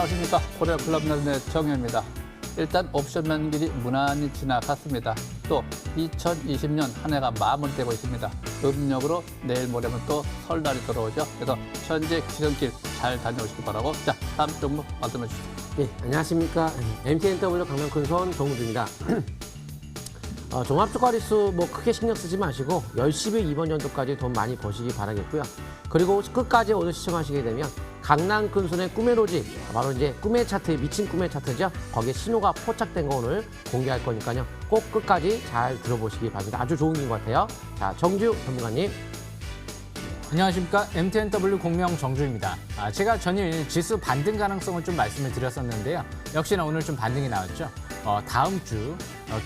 안녕하십니까. 코리아 클럽날의 정현입니다. 일단 옵션 만기일이 무난히 지나갔습니다. 또 2020년 한 해가 마무리되고 있습니다. 음력으로 내일 모레면 또 설날이 들어오죠. 그래서 현재 귀성길 잘 다녀오시기 바라고. 자, 다음 종목 말씀해 주시죠. 네, 안녕하십니까. MTNW 강남 큰손 정우주입니다. 종합주가리수 뭐 크게 신경 쓰지 마시고 열심히 이번 연도까지 돈 많이 버시기 바라겠고요. 그리고 끝까지 오늘 시청하시게 되면 강남 큰손의 꿈의 로직, 바로 이제 꿈의 차트, 미친 꿈의 차트죠. 거기에 신호가 포착된 거 오늘 공개할 거니까요. 꼭 끝까지 잘 들어보시기 바랍니다. 아주 좋은 기인 것 같아요. 자, 정주 전문가님. 안녕하십니까. MTNW 공명 정주입니다. 제가 전일 지수 반등 가능성을 좀 말씀을 드렸었는데요. 역시나 오늘 좀 반등이 나왔죠. 다음 주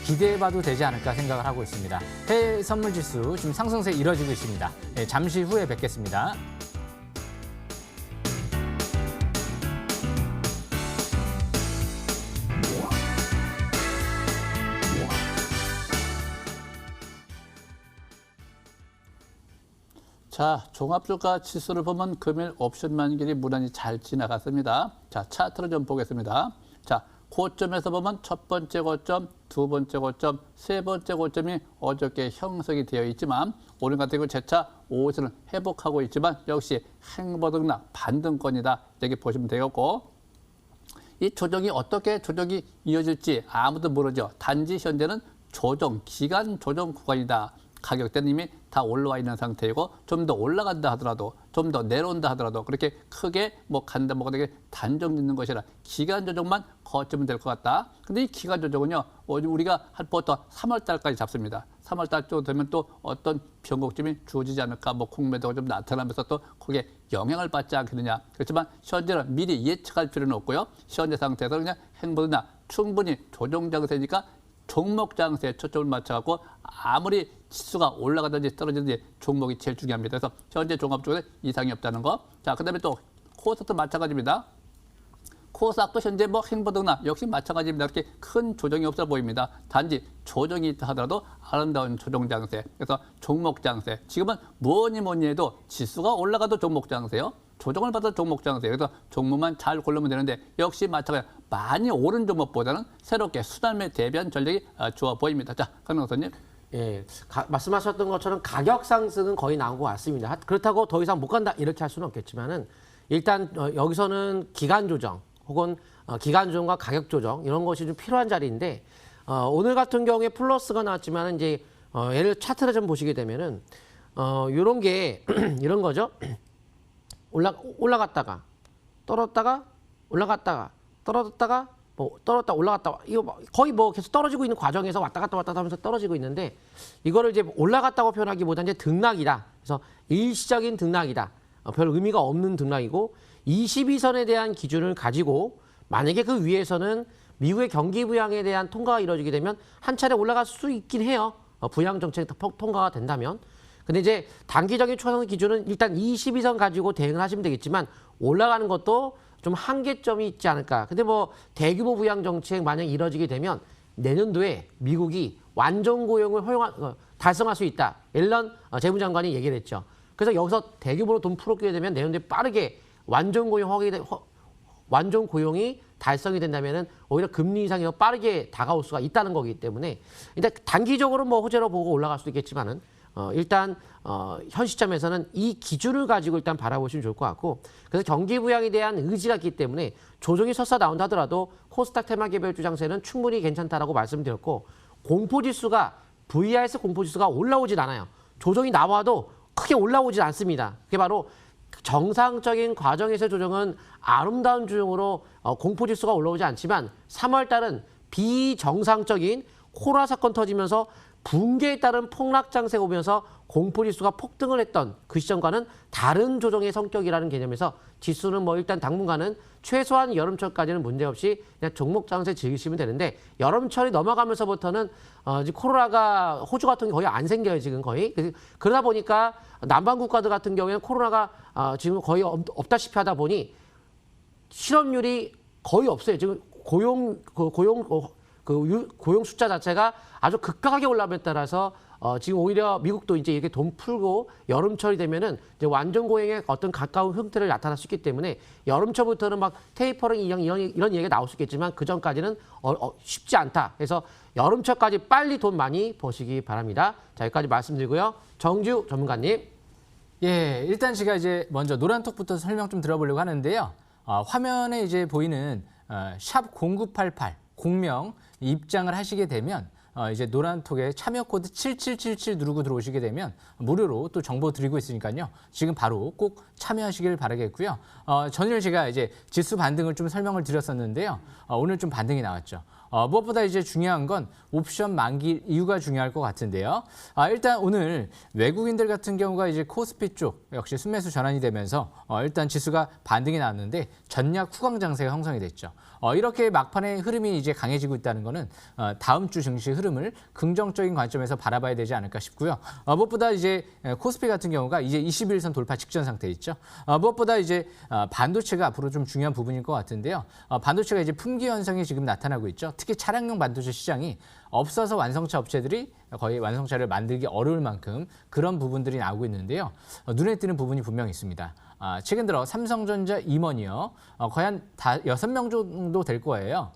기대해봐도 되지 않을까 생각을 하고 있습니다. 해외 선물 지수 지금 상승세 이뤄지고 있습니다. 네, 잠시 후에 뵙겠습니다. 자, 종합주가 지수를 보면 금일 옵션 만기일이 무난히 잘 지나갔습니다. 자, 차트를 좀 보겠습니다. 자, 고점에서 보면 첫 번째 고점, 두 번째 고점, 세 번째 고점이 어저께 형성이 되어 있지만 오늘 같은 경우 재차 5선을 회복하고 있지만 역시 행보등락 반등권이다. 이렇게 보시면 되겠고, 이 조정이 어떻게 조정이 이어질지 아무도 모르죠. 단지 현재는 조정, 기간 조정 구간이다. 가격대는 이미 다 올라와 있는 상태이고 좀 더 올라간다 하더라도 좀 더 내려온다 하더라도 그렇게 크게 뭐 간다 뭐가 되게 단정 짓는 것이라 기간 조정만 거치면 될 것 같다. 근데 이 기간 조정은요 우리가 보통 3월 달까지 잡습니다. 3월 달 쪽 되면 또 어떤 변곡점이 주어지지 않을까, 뭐 공매도가 좀 나타나면서 또 거기에 영향을 받지 않겠느냐. 그렇지만 현재는 미리 예측할 필요는 없고요. 현재 상태에서 그냥 행보나 충분히 조정 장세니까 종목 장세에 초점을 맞춰갖고 아무리 지수가 올라가든지 떨어지든지 종목이 제일 중요합니다. 그래서 현재 종합 쪽에 이상이 없다는 거. 자, 그다음에 또 코스닥도 마찬가지입니다. 코스닥도 현재 뭐 행보등락 역시 마찬가지입니다. 이렇게 큰 조정이 없어 보입니다. 단지 조정이 있다 하더라도 아름다운 조정 장세. 그래서 종목 장세. 지금은 뭐니 해도 지수가 올라가도 종목 장세요. 조정을 받아도 종목 장세. 그래서 종목만 잘 고르면 되는데 역시 마찬가지 많이 오른 종목보다는 새롭게 수단에 대비한 전략이 좋아 보입니다. 자, 강릉 선생님. 예, 말씀하셨던 것처럼 가격 상승은 거의 나온 것 같습니다. 그렇다고 더 이상 못 간다 이렇게 할 수는 없겠지만은 일단 여기서는 기간 조정 혹은 기간 조정과 가격 조정 이런 것이 좀 필요한 자리인데 오늘 같은 경우에 플러스가 나왔지만은 이제 예를 차트를 좀 보시게 되면은 이런 게 이런 거죠. 올라갔다가 떨어졌다가 올라갔다가 떨어졌다가 뭐 떨어졌다 올라갔다 이거 거의 뭐 계속 떨어지고 있는 과정에서 왔다 갔다 하면서 떨어지고 있는데 이거를 이제 올라갔다고 표현하기보다는 이제 등락이다. 그래서 일시적인 등락이다. 별 의미가 없는 등락이고 22선에 대한 기준을 가지고 만약에 그 위에서는 미국의 경기 부양에 대한 통과가 이루어지게 되면 한 차례 올라갈 수 있긴 해요. 부양 정책 통과가 된다면. 근데 이제 단기적인 초선 기준은 일단 22선 가지고 대응을 하시면 되겠지만 올라가는 것도 좀 한계점이 있지 않을까. 근데 뭐 대규모 부양 정책 만약 이뤄지게 되면 내년도에 미국이 완전 고용을 달성할 수 있다. 옐런 재무장관이 얘기를 했죠. 그래서 여기서 대규모로 돈 풀어오게 되면 내년도에 빠르게 완전 고용이 달성이 된다면은 오히려 금리 인상이 더 빠르게 다가올 수가 있다는 거기 때문에 일단 단기적으로 뭐 호재로 보고 올라갈 수도 있겠지만은 일단 현 시점에서는 이 기준을 가지고 일단 바라보시면 좋을 것 같고 그래서 경기 부양에 대한 의지가 있기 때문에 조정이 설사 나온다 하더라도 코스닥 테마 개별주 장세는 충분히 괜찮다라고 말씀드렸고 공포지수가 VRS 공포지수가 올라오진 않아요. 조정이 나와도 크게 올라오진 않습니다. 그게 바로 정상적인 과정에서의 조정은 아름다운 조정으로 공포지수가 올라오지 않지만 3월 달은 비정상적인 코로나 사건 터지면서 붕괴에 따른 폭락 장세가 오면서 공포지수가 폭등을 했던 그 시점과는 다른 조정의 성격이라는 개념에서 지수는 뭐 일단 당분간은 최소한 여름철까지는 문제없이 그냥 종목 장세 즐기시면 되는데 여름철이 넘어가면서부터는 이제 코로나가 호주 같은 게 거의 안 생겨요 지금 거의. 그러다 보니까 남방 국가들 같은 경우에는 코로나가 지금 거의 없다시피 하다 보니 실업률이 거의 없어요. 지금 고용 숫자 자체가 아주 급격하게 올라감에 따라서 지금 오히려 미국도 이제 이렇게 돈 풀고 여름철이 되면은 이제 완전 고행에 어떤 가까운 형태를 나타날 수 있기 때문에 여름철부터는 막 테이퍼링 이런 얘기가 나올 수 있겠지만 그 전까지는 쉽지 않다. 그래서 여름철까지 빨리 돈 많이 버시기 바랍니다. 자, 여기까지 말씀드리고요. 정주 전문가님. 예, 일단 제가 이제 먼저 노란톡부터 설명 좀 들어보려고 하는데요. 화면에 이제 보이는 샵 0988 공명 입장을 하시게 되면 이제 노란톡에 참여 코드 7777 누르고 들어오시게 되면 무료로 또 정보 드리고 있으니까요. 지금 바로 꼭 참여하시길 바라겠고요. 전일 제가 이제 지수 반등을 좀 설명을 드렸었는데요. 오늘 좀 반등이 나왔죠. 무엇보다 이제 중요한 건 옵션 만기 이유가 중요할 것 같은데요. 일단 오늘 외국인들 같은 경우가 이제 코스피 쪽 역시 순매수 전환이 되면서 일단 지수가 반등이 나왔는데 전략 후강 장세가 형성이 됐죠. 이렇게 막판의 흐름이 이제 강해지고 있다는 거는 다음 주 증시 흐름을 긍정적인 관점에서 바라봐야 되지 않을까 싶고요. 무엇보다 이제 코스피 같은 경우가 이제 21선 돌파 직전 상태에 있죠. 무엇보다 이제 반도체가 앞으로 좀 중요한 부분일 것 같은데요. 반도체가 이제 품귀 현상이 지금 나타나고 있죠. 특히 차량용 반도체 시장이 없어서 완성차 업체들이 거의 완성차를 만들기 어려울 만큼 그런 부분들이 나오고 있는데요. 눈에 띄는 부분이 분명히 있습니다. 최근 들어 삼성전자 임원이요. 거의 한 6명 정도 될 거예요.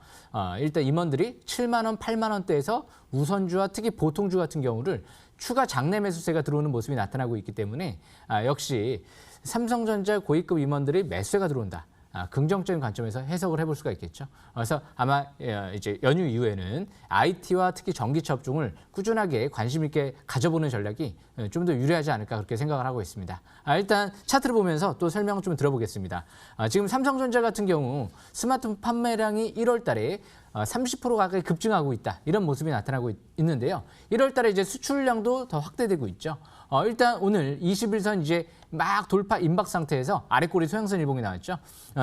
일단 임원들이 7만 원, 8만 원대에서 우선주와 특히 보통주 같은 경우를 추가 장내 매수세가 들어오는 모습이 나타나고 있기 때문에 역시 삼성전자 고위급 임원들이 매수세가 들어온다. 긍정적인 관점에서 해석을 해볼 수가 있겠죠. 그래서 아마 이제 연휴 이후에는 IT와 특히 전기차 업종을 꾸준하게 관심 있게 가져보는 전략이 좀 더 유리하지 않을까 그렇게 생각을 하고 있습니다. 일단 차트를 보면서 또 설명을 좀 들어보겠습니다. 지금 삼성전자 같은 경우 스마트폰 판매량이 1월 달에 30% 가까이 급증하고 있다. 이런 모습이 나타나고 있는데요. 1월 달에 이제 수출량도 더 확대되고 있죠. 일단 오늘 21선 이제 막 돌파 임박 상태에서 아래꼬리 소형선 일봉이 나왔죠.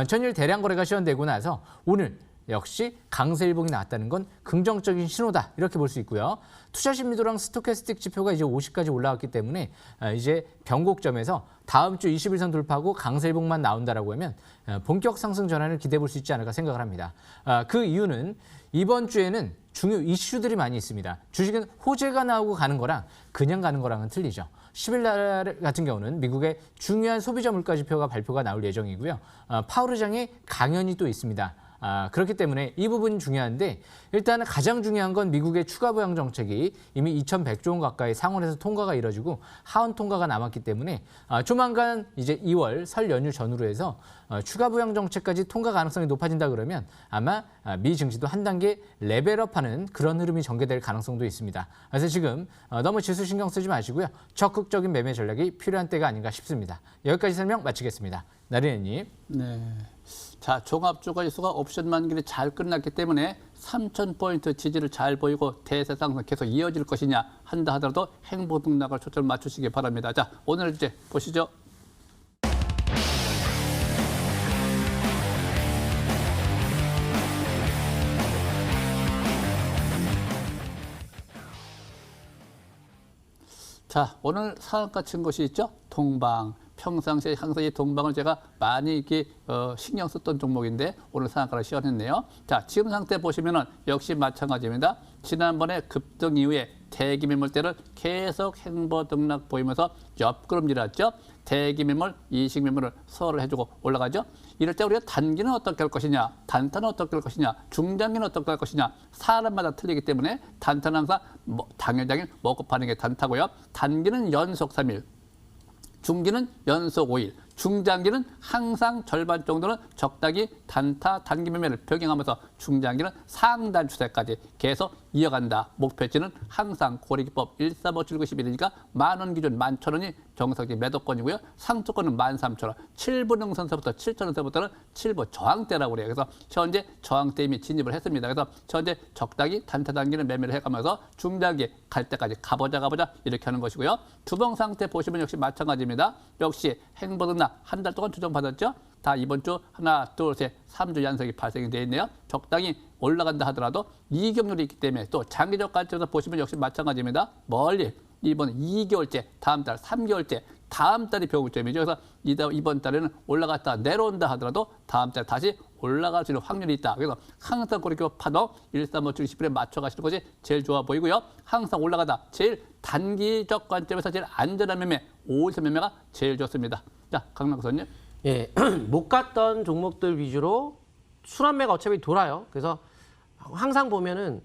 전일 대량 거래가 시현되고 나서 오늘 역시 강세 일봉이 나왔다는 건 긍정적인 신호다 이렇게 볼 수 있고요. 투자 심리도랑 스토캐스틱 지표가 이제 50까지 올라왔기 때문에 이제 변곡점에서 다음 주 21선 돌파하고 강세 일봉만 나온다라고 하면 본격 상승 전환을 기대해 볼 수 있지 않을까 생각을 합니다. 그 이유는 이번 주에는 중요 이슈들이 많이 있습니다. 주식은 호재가 나오고 가는 거랑 그냥 가는 거랑은 틀리죠. 10일 날 같은 경우는 미국의 중요한 소비자 물가 지표가 발표가 나올 예정이고요. 파월 의장의 강연이 또 있습니다. 그렇기 때문에 이 부분이 중요한데 일단 가장 중요한 건 미국의 추가 부양 정책이 이미 2,100조 원 가까이 상원에서 통과가 이뤄지고 하원 통과가 남았기 때문에 조만간 이제 2월 설 연휴 전후로 해서 추가 부양 정책까지 통과 가능성이 높아진다 그러면 아마 미 증시도 한 단계 레벨업하는 그런 흐름이 전개될 가능성도 있습니다. 그래서 지금 너무 지수 신경 쓰지 마시고요. 적극적인 매매 전략이 필요한 때가 아닌가 싶습니다. 여기까지 설명 마치겠습니다. 나리네님. 네. 자, 종합주가지수가 옵션 만기일이 잘 끝났기 때문에 3,000포인트 지지를 잘 보이고 대세 상승 계속 이어질 것이냐 한다 하더라도 행보등락을 초점 맞추시기 바랍니다. 자, 오늘 주제 보시죠. 자, 오늘 상한가 친 것이 있죠. 동방. 평상시에 항상 이 동방을 제가 많이 이렇게 신경 썼던 종목인데 오늘 상한가를 시연했네요. 자, 지금 상태 보시면은 역시 마찬가지입니다. 지난번에 급등 이후에 대기 매물대를 계속 행보 등락 보이면서 옆구름질했죠. 대기 매물, 이식 매물을 서를 해주고 올라가죠. 이럴 때 우리가 단기는 어떻게 할 것이냐, 단타는 어떻게 할 것이냐, 중장기는 어떻게 할 것이냐, 사람마다 틀리기 때문에 단타는 항상 당일당일 먹고 파는 게 단타고요. 단기는 연속 3일. 중기는 연속 5일, 중장기는 항상 절반 정도는 적당히 단타, 단기 매매를 병행하면서 중장기는 상단 추세까지 계속 이어간다. 목표치는 항상 고리기법 1357911이니까 만원 기준 11,000원이 정석이 매도권이고요. 상투권은 13,000원, 7부 능선서부터 7,000원서부터는 7부 저항대라고 그래요. 그래서 현재 저항대 이미 진입을 했습니다. 그래서 현재 적당히 단타 단기는 매매를 해가면서 중장기 갈 때까지 가보자 이렇게 하는 것이고요. 두봉 상태 보시면 역시 마찬가지입니다. 역시 행보등락 한 달 동안 조정받았죠. 다 이번 주 하나, 둘, 셋, 3주 연속이 발생이 되어 있네요. 적당히 올라간다 하더라도 이격률이 있기 때문에 또 장기적 관점에서 보시면 역시 마찬가지입니다. 멀리 이번 2개월째, 다음 달 3개월째 다음 달이 변곡점이죠. 그래서 이번 달에는 올라갔다 내려온다 하더라도 다음 달에 다시 올라갈 수 있는 확률이 있다. 그래서 항상 그렇게 파동 1357 10분에 맞춰 가시는 것이 제일 좋아 보이고요. 항상 올라가다 제일 단기적 관점에서 제일 안전한 매매 5일선 매매가 제일 좋습니다. 자, 강남 선님. 예, 못 갔던 종목들 위주로 순환매가 어차피 돌아요. 그래서 항상 보면은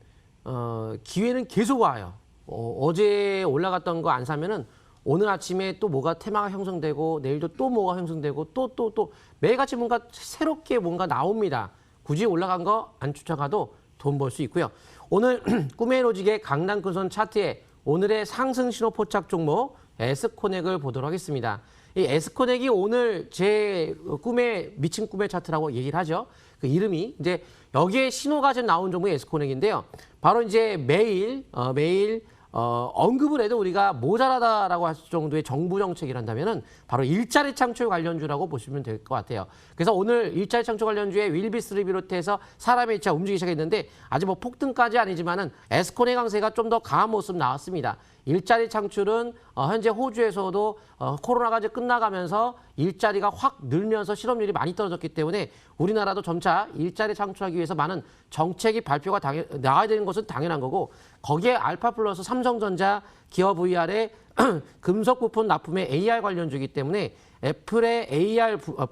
기회는 계속 와요. 어제 올라갔던 거 안 사면은 오늘 아침에 또 뭐가 테마가 형성되고 내일도 또 뭐가 형성되고 또 매일같이 뭔가 새롭게 뭔가 나옵니다. 굳이 올라간 거 안 쫓아가도 돈 벌 수 있고요. 오늘 꿈의 로직의 강남근선 차트에 오늘의 상승 신호 포착 종목 에스코넥을 보도록 하겠습니다. 이 에스코넥이 오늘 제 꿈의 미친 꿈의 차트라고 얘기를 하죠. 그 이름이 이제 여기에 신호가 지금 나온 종목이 에스코넥인데요. 바로 이제 매일 언급을 해도 우리가 모자라다라고 할 정도의 정부 정책이란다면은 바로 일자리 창출 관련주라고 보시면 될 것 같아요. 그래서 오늘 일자리 창출 관련주에 윌비스를 비롯해서 사람의 이차 움직이기 시작했는데 아직 뭐 폭등까지 아니지만은 에스코넥 강세가 좀 더 강한 모습 나왔습니다. 일자리 창출은 현재 호주에서도 코로나가 이제 끝나가면서 일자리가 확 늘면서 실업률이 많이 떨어졌기 때문에 우리나라도 점차 일자리 창출하기 위해서 많은 정책이 발표가 나와야 되는 것은 당연한 거고 거기에 알파 플러스 삼성전자 기어 VR의 금속 부품 납품의 AR 관련주이기 때문에 애플의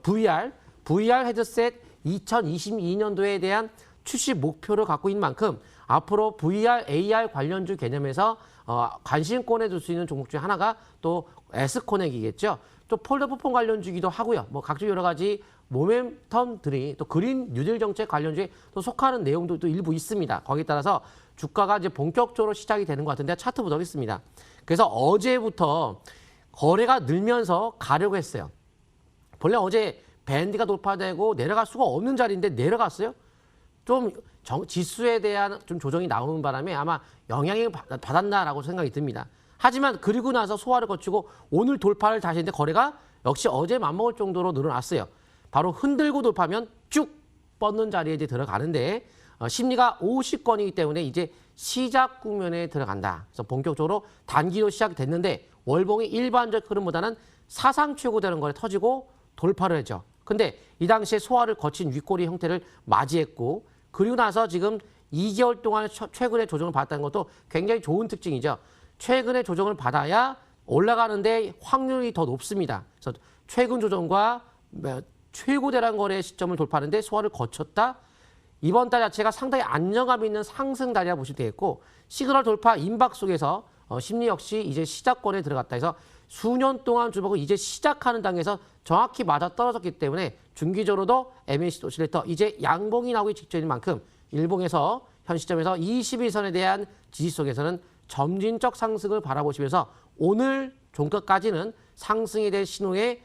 VR 헤드셋 2022년도에 대한 출시 목표를 갖고 있는 만큼 앞으로 VR, AR 관련주 개념에서 관심 꺼내줄 수 있는 종목 중에 하나가 또 에스코넥이겠죠. 또 폴더포폰 관련주기도 하고요. 뭐 각종 여러 가지 모멘텀들이 또 그린 뉴딜 정책 관련주에 또 속하는 내용도 또 일부 있습니다. 거기에 따라서 주가가 이제 본격적으로 시작이 되는 것 같은데 차트 보도록 하겠습니다. 그래서 어제부터 거래가 늘면서 가려고 했어요. 본래 어제 밴드가 돌파되고 내려갈 수가 없는 자리인데 내려갔어요. 좀 지수에 대한 좀 조정이 나오는 바람에 아마 영향을 받았나라고 생각이 듭니다. 하지만 그리고 나서 소화를 거치고 오늘 돌파를 다시 했는데 거래가 역시 어제 맞먹을 정도로 늘어났어요. 바로 흔들고 돌파하면 쭉 뻗는 자리에 이제 들어가는데 심리가 50건이기 때문에 이제 시작 국면에 들어간다. 그래서 본격적으로 단기로 시작됐는데 월봉이 일반적 흐름보다는 사상 최고 되는 거에 터지고 돌파를 했죠. 근데 이 당시에 소화를 거친 윗꼬리 형태를 맞이했고 그리고 나서 지금 2개월 동안 최근에 조정을 받았다는 것도 굉장히 좋은 특징이죠. 최근에 조정을 받아야 올라가는데 확률이 더 높습니다. 그래서 최근 조정과 최고 대량 거래 시점을 돌파하는데 소화를 거쳤다. 이번 달 자체가 상당히 안정감 있는 상승 달이라 보시면 되겠고 시그널 돌파 임박 속에서 심리 역시 이제 시작권에 들어갔다 해서 수년 동안 주목을 이제 시작하는 단계에서 정확히 맞아 떨어졌기 때문에 중기적으로도 MACD 오실레이터 이제 양봉이 나오기 직전인 만큼 일봉에서 현 시점에서 21선에 대한 지지 속에서는 점진적 상승을 바라보시면서 오늘 종가까지는 상승에 대한 신호에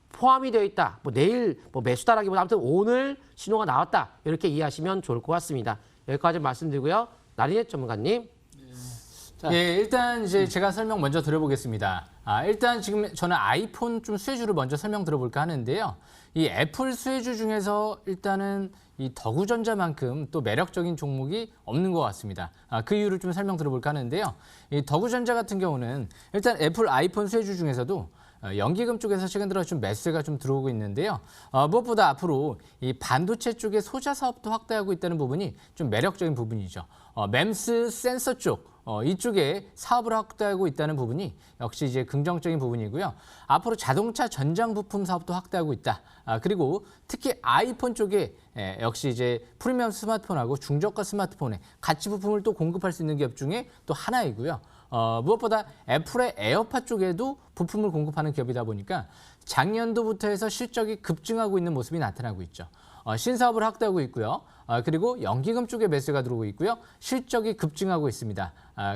포함이 되어 있다. 뭐 내일 매수다라기보다 아무튼 오늘 신호가 나왔다. 이렇게 이해하시면 좋을 것 같습니다. 여기까지 말씀드리고요. 나린의 전문가님. 예, 일단 이제 제가 설명 먼저 드려보겠습니다. 일단 지금 저는 아이폰 좀 수혜주를 먼저 설명 들어볼까 하는데요. 이 애플 수혜주 중에서 일단은 이 더구전자만큼 또 매력적인 종목이 없는 것 같습니다. 그 이유를 좀 설명 들어볼까 하는데요. 이 더구전자 같은 경우는 일단 애플 아이폰 수혜주 중에서도 연기금 쪽에서 최근 들어 좀 매수가 좀 들어오고 있는데요. 무엇보다 앞으로 이 반도체 쪽의 소자 사업도 확대하고 있다는 부분이 좀 매력적인 부분이죠. MEMS 센서 쪽 이쪽에 사업을 확대하고 있다는 부분이 역시 이제 긍정적인 부분이고요. 앞으로 자동차 전장 부품 사업도 확대하고 있다. 그리고 특히 아이폰 쪽에 역시 이제 프리미엄 스마트폰하고 중저가 스마트폰에 가치 부품을 또 공급할 수 있는 기업 중에 또 하나이고요. 무엇보다 애플의 에어팟 쪽에도 부품을 공급하는 기업이다 보니까 작년도부터 해서 실적이 급증하고 있는 모습이 나타나고 있죠. 신사업을 확대하고 있고요. 그리고 연기금 쪽에 매수가 들어오고 있고요. 실적이 급증하고 있습니다.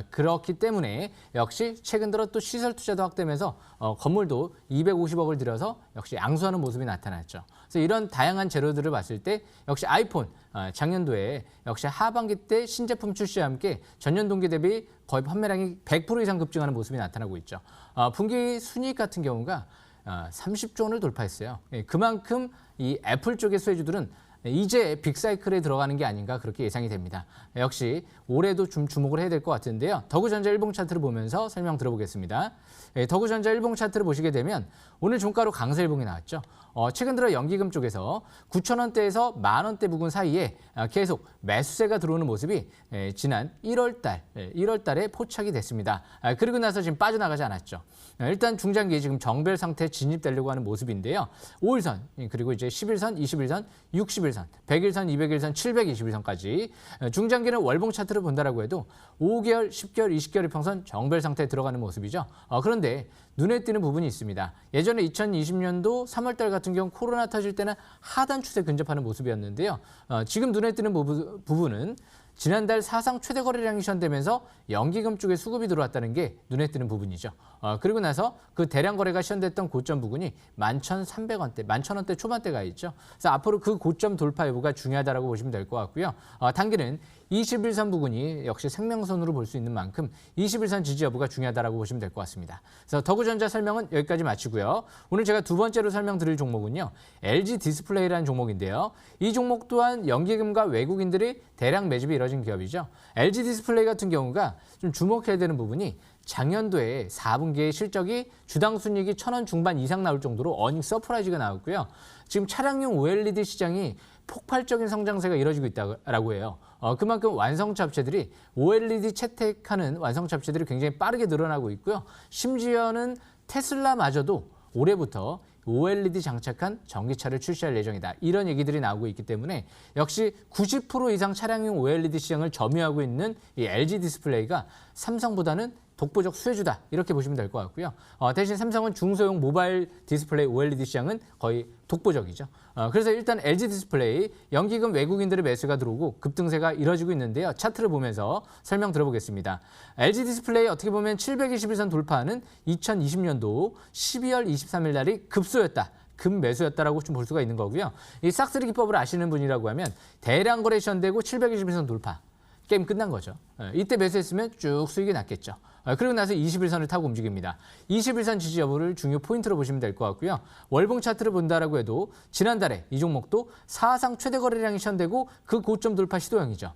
그렇기 때문에 역시 최근 들어 또 시설 투자도 확대하면서 건물도 250억을 들여서 역시 양수하는 모습이 나타났죠. 그래서 이런 다양한 재료들을 봤을 때 역시 아이폰 작년도에 역시 하반기 때 신제품 출시와 함께 전년 동기 대비 거의 판매량이 100% 이상 급증하는 모습이 나타나고 있죠. 분기 순이익 같은 경우가 30조 원을 돌파했어요. 그만큼 이 애플 쪽의 수혜주들은 이제 빅사이클에 들어가는 게 아닌가 그렇게 예상이 됩니다. 역시 올해도 좀 주목을 해야 될 것 같은데요. 더구전자 일봉 차트를 보면서 설명 들어보겠습니다. 더구전자 일봉 차트를 보시게 되면 오늘 종가로 강세일봉이 나왔죠. 최근 들어 연기금 쪽에서 9,000원대에서 10,000원대 부근 사이에 계속 매수세가 들어오는 모습이 지난 1월 달에 포착이 됐습니다. 그리고 나서 지금 빠져나가지 않았죠. 일단 중장기에 지금 정벨 상태에 진입되려고 하는 모습인데요. 5일선 그리고 이제 10일선, 20일선, 60일선, 100일선, 200일선, 720일선까지 중장기는 월봉 차트를 본다라고 해도 5개월, 10개월, 20개월 평선 정벨 상태에 들어가는 모습이죠. 그런데 눈에 띄는 부분이 있습니다. 예전에 2020년도 3월달 같은 경우 코로나 터질 때는 하단 추세 근접하는 모습이었는데요. 지금 눈에 띄는 부분은 지난달 사상 최대 거래량이 시현되면서 연기금 쪽에 수급이 들어왔다는 게 눈에 띄는 부분이죠. 그리고 나서 그 대량 거래가 시현됐던 고점 부근이 11,300원대, 11,000원대 초반대가 있죠. 그래서 앞으로 그 고점 돌파 여부가 중요하다고 보시면 될 것 같고요. 단기는 21선 부근이 역시 생명선으로 볼 수 있는 만큼 21선 지지 여부가 중요하다고 보시면 될 것 같습니다. 그래서 더구전자 설명은 여기까지 마치고요. 오늘 제가 두 번째로 설명드릴 종목은요. LG 디스플레이라는 종목인데요. 이 종목 또한 연기금과 외국인들이 대량 매집이 이뤄진 기업이죠. LG 디스플레이 같은 경우가 좀 주목해야 되는 부분이 작년도에 4분기의 실적이 주당 순이익이 1,000원 중반 이상 나올 정도로 어닝 서프라이즈가 나왔고요. 지금 차량용 OLED 시장이 폭발적인 성장세가 이뤄지고 있다고 해요. 그만큼 완성차 업체들이 OLED 채택하는 완성차 업체들이 굉장히 빠르게 늘어나고 있고요. 심지어는 테슬라마저도 올해부터 OLED 장착한 전기차를 출시할 예정이다. 이런 얘기들이 나오고 있기 때문에 역시 90% 이상 차량용 OLED 시장을 점유하고 있는 이 LG 디스플레이가 삼성보다는 독보적 수혜주다. 이렇게 보시면 될 것 같고요. 대신 삼성은 중소형 모바일 디스플레이 OLED 시장은 거의 독보적이죠. 그래서 일단 LG 디스플레이 연기금 외국인들의 매수가 들어오고 급등세가 이뤄지고 있는데요. 차트를 보면서 설명 들어보겠습니다. LG 디스플레이 어떻게 보면 721선 돌파하는 2020년도 12월 23일 날이 급소였다. 급매수였다라고 좀 볼 수가 있는 거고요. 이 싹쓸이 기법을 아시는 분이라고 하면 대량 거래 시현되고 721선 돌파. 게임 끝난 거죠. 이때 매수했으면 쭉 수익이 났겠죠. 그리고 나서 21선을 타고 움직입니다. 21선 지지 여부를 중요 포인트로 보시면 될 것 같고요. 월봉 차트를 본다라고 해도 지난달에 이 종목도 사상 최대 거래량이 시현되고 그 고점 돌파 시도형이죠.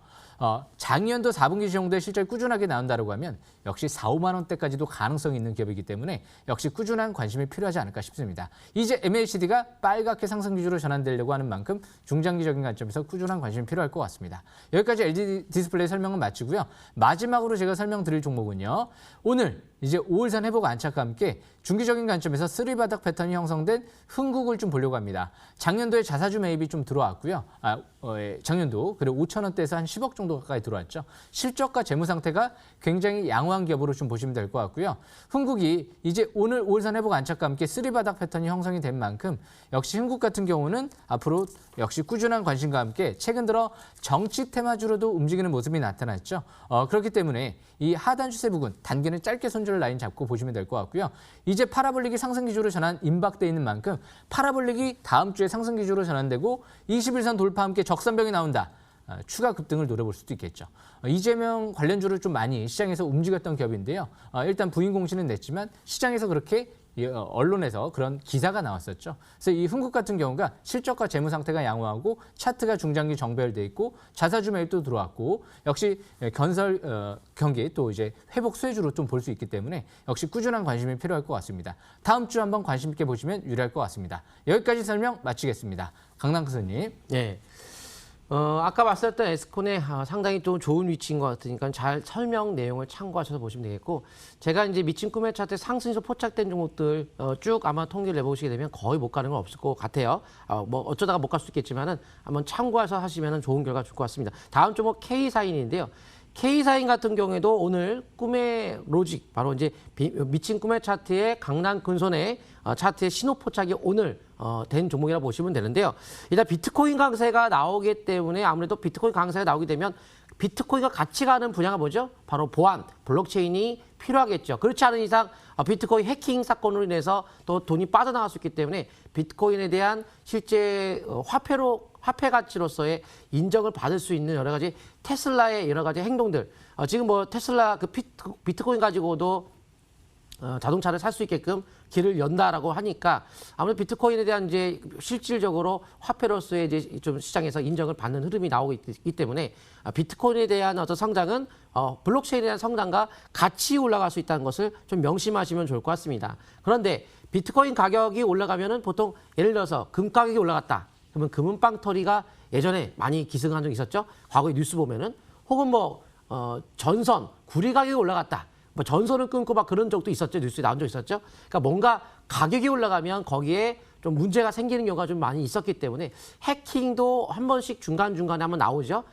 작년도 4분기 정도의 실적이 꾸준하게 나온다고 하면 역시 4, 5만 원대까지도 가능성이 있는 기업이기 때문에 역시 꾸준한 관심이 필요하지 않을까 싶습니다. 이제 MACD가 빨갛게 상승 기조로 전환되려고 하는 만큼 중장기적인 관점에서 꾸준한 관심이 필요할 것 같습니다. 여기까지 LG 디스플레이 설명은 마치고요. 마지막으로 제가 설명드릴 종목은요. 오늘 이제 5일선 회복 안착과 함께 중기적인 관점에서 쓰리바닥 패턴이 형성된 흥국을 좀 보려고 합니다. 작년도에 자사주 매입이 좀 들어왔고요. 작년도 그리고 5,000원대에서 한 10억 정도 가까이 들어왔죠. 실적과 재무 상태가 굉장히 양호한 기업으로 좀 보시면 될 것 같고요. 흥국이 이제 오늘 5일선 회복 안착과 함께 쓰리바닥 패턴이 형성이 된 만큼 역시 흥국 같은 경우는 앞으로 역시 꾸준한 관심과 함께 최근 들어 정치 테마주로도 움직이는 모습이 나타났죠. 그렇기 때문에 이 하단 추세 부근 단기는 짧게 손절 라인 잡고 보시면 될 것 같고요. 이제 파라볼릭이 상승 기조로 전환 임박돼 있는 만큼 파라볼릭이 다음 주에 상승 기조로 전환되고 21선 돌파 함께 적산병이 나온다. 추가 급등을 노려볼 수도 있겠죠. 이재명 관련주를 좀 많이 시장에서 움직였던 기업인데요. 일단 부인 공시는 냈지만 시장에서 그렇게 언론에서 그런 기사가 나왔었죠. 그래서 이 흥국 같은 경우가 실적과 재무 상태가 양호하고 차트가 중장기 정배열돼 있고 자사주 매입도 들어왔고 역시 건설 경기 또 이제 회복 수혜주로 좀 볼 수 있기 때문에 역시 꾸준한 관심이 필요할 것 같습니다. 다음 주 한번 관심 있게 보시면 유리할 것 같습니다. 여기까지 설명 마치겠습니다. 강남 교수님. 네. 아까 말씀드렸던 에스콘의 상당히 좀 좋은 위치인 것 같으니까 잘 설명 내용을 참고하셔서 보시면 되겠고, 제가 이제 미친 꿈의 차트 상승에서 포착된 종목들 쭉 아마 통계를 내보시게 되면 거의 못 가는 건 없을 것 같아요. 뭐 어쩌다가 못 갈 수 있겠지만은 한번 참고해서 하시면 좋은 결과 줄 것 같습니다. 다음 종목 K사인인데요. K사인 같은 경우에도 오늘 꿈의 로직, 바로 이제 미친 꿈의 차트의 강남 근손의 차트의 신호 포착이 오늘 된 종목이라고 보시면 되는데요. 일단 비트코인 강세가 나오기 때문에 아무래도 비트코인 강세가 나오게 되면 비트코인과 같이 가는 분야가 뭐죠? 바로 보안, 블록체인이 필요하겠죠. 그렇지 않은 이상 비트코인 해킹 사건으로 인해서 또 돈이 빠져나갈 수 있기 때문에 비트코인에 대한 실제 화폐 가치로서의 인정을 받을 수 있는 여러 가지 테슬라의 여러 가지 행동들. 지금 뭐 테슬라 그 비트코인 가지고도 자동차를 살 수 있게끔 길을 연다라고 하니까 아무래도 비트코인에 대한 이제 실질적으로 화폐로서의 이제 좀 시장에서 인정을 받는 흐름이 나오고 있기 때문에 비트코인에 대한 어떤 성장은 블록체인에 대한 성장과 같이 올라갈 수 있다는 것을 좀 명심하시면 좋을 것 같습니다. 그런데 비트코인 가격이 올라가면은 보통 예를 들어서 금 가격이 올라갔다. 그러면 금은 빵터리가 예전에 많이 기승한 적이 있었죠. 과거에 뉴스 보면은 혹은 전선, 구리 가격이 올라갔다. 전선을 끊고 막 그런 적도 있었죠. 뉴스에 나온 적 있었죠. 그러니까 뭔가 가격이 올라가면 거기에 좀 문제가 생기는 경우가 좀 많이 있었기 때문에 해킹도 한 번씩 중간중간에 한번 나오죠.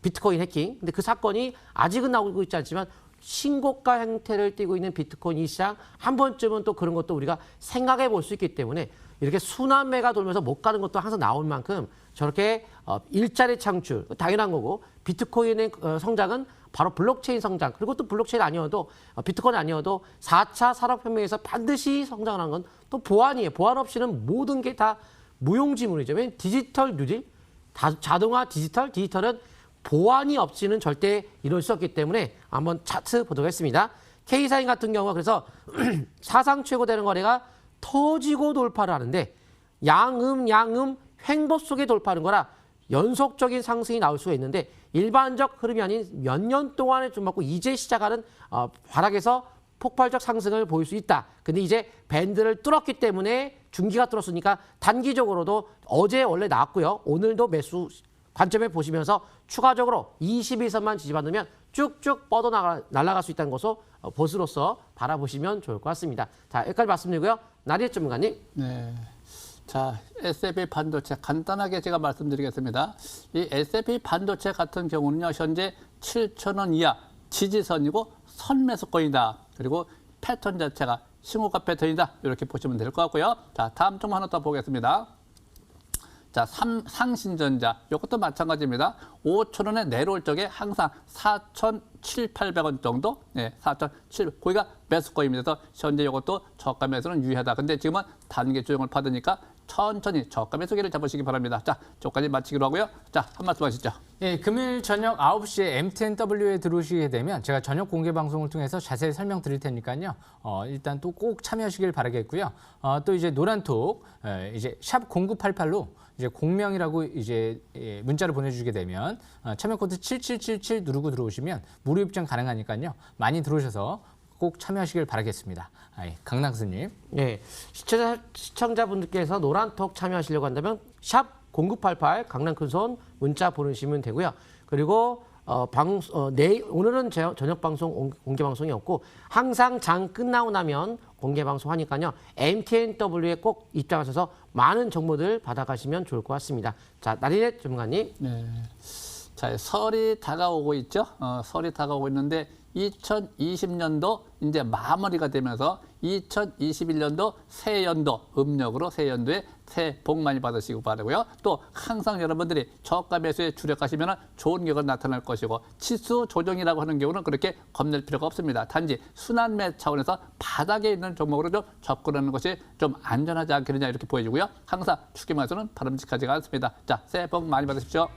비트코인 해킹. 근데 그 사건이 아직은 나오고 있지 않지만 신고가 형태를 띠고 있는 비트코인 시장 한 번쯤은 또 그런 것도 우리가 생각해 볼 수 있기 때문에 이렇게 순환매가 돌면서 못 가는 것도 항상 나올 만큼 저렇게 일자리 창출 당연한 거고 비트코인의 성장은 바로 블록체인 성장 그리고 또 블록체인 아니어도 비트코인 아니어도 4차 산업혁명에서 반드시 성장하는 건 또 보안이에요. 보안 없이는 모든 게 다 무용지물이죠. 왜냐하면 디지털 뉴딜, 자동화 디지털은 보안이 없이는 절대 이룰 수 없기 때문에 한번 차트 보도록 하겠습니다. K사인 같은 경우가 그래서 사상 최고 되는 거래가 터지고 돌파를 하는데 양음 횡보 속에 돌파하는 거라 연속적인 상승이 나올 수가 있는데 일반적 흐름이 아닌 몇 년 동안에 좀 맞고 이제 시작하는 바닥에서 폭발적 상승을 보일 수 있다. 근데 이제 밴드를 뚫었기 때문에 중기가 뚫었으니까 단기적으로도 어제 원래 나왔고요. 오늘도 매수 관점에 보시면서 추가적으로 21선만 지지받으면 쭉쭉 뻗어날아갈 수 있다는 것을 보수로서 바라보시면 좋을 것 같습니다. 자, 여기까지 말씀드리고요. 나리의 전문가님. 네. 자, SFA 반도체 간단하게 제가 말씀드리겠습니다. 이 SFA 반도체 같은 경우는요, 현재 7,000원 이하 지지선이고 선매수권이다. 그리고 패턴 자체가 신고가 패턴이다. 이렇게 보시면 될 것 같고요. 자, 다음 좀 하나 더 보겠습니다. 자, 상신전자 이것도 마찬가지입니다. 5,000원에 내려올 적에 항상 4,700~800원 정도, 네, 4,700 거기가 매수거입니다. 그래서 현재 이것도 저가 매수는 유의하다. 근데 지금은 단기 조정을 받으니까 천천히 저가 매수기를 잡으시기 바랍니다. 자, 저까지 마치기로 하고요. 자, 한 말씀 하시죠. 예, 금요일 저녁 9시에 MTNW에 들어오시게 되면 제가 저녁 공개 방송을 통해서 자세히 설명드릴 테니까요. 일단 또 꼭 참여하시길 바라겠고요. 또 이제 노란톡 이제 샵 0988로 이제 공명이라고 이제 문자를 보내주시게 되면 참여 코드 7777 누르고 들어오시면 무료 입장 가능하니까요. 많이 들어오셔서 꼭 참여하시길 바라겠습니다. 강낭수님. 네, 시청자분들께서 노란톡 참여하시려고 한다면 샵 0988 강남 큰손 문자 보내시면 되고요. 그리고 오늘은 저녁 방송 공개 방송이 없고 항상 장 끝나고 나면 공개 방송 하니까요. MTNW에 꼭 입장하셔서 많은 정보들 받아가시면 좋을 것 같습니다. 자, 나리넷 전문가님. 네. 자, 설이 다가오고 있죠. 설이 다가오고 있는데 2020년도 이제 마무리가 되면서 2021년도 새연도 음력으로 새연도에 새해 복 많이 받으시고 바라고요. 또 항상 여러분들이 저가 매수에 주력하시면 좋은 결과가 나타날 것이고 치수 조정이라고 하는 경우는 그렇게 겁낼 필요가 없습니다. 단지 순환매 차원에서 바닥에 있는 종목으로 좀 접근하는 것이 좀 안전하지 않겠느냐 이렇게 보여지고요. 항상 추기만서는 바람직하지가 않습니다. 자, 새해 복 많이 받으십시오.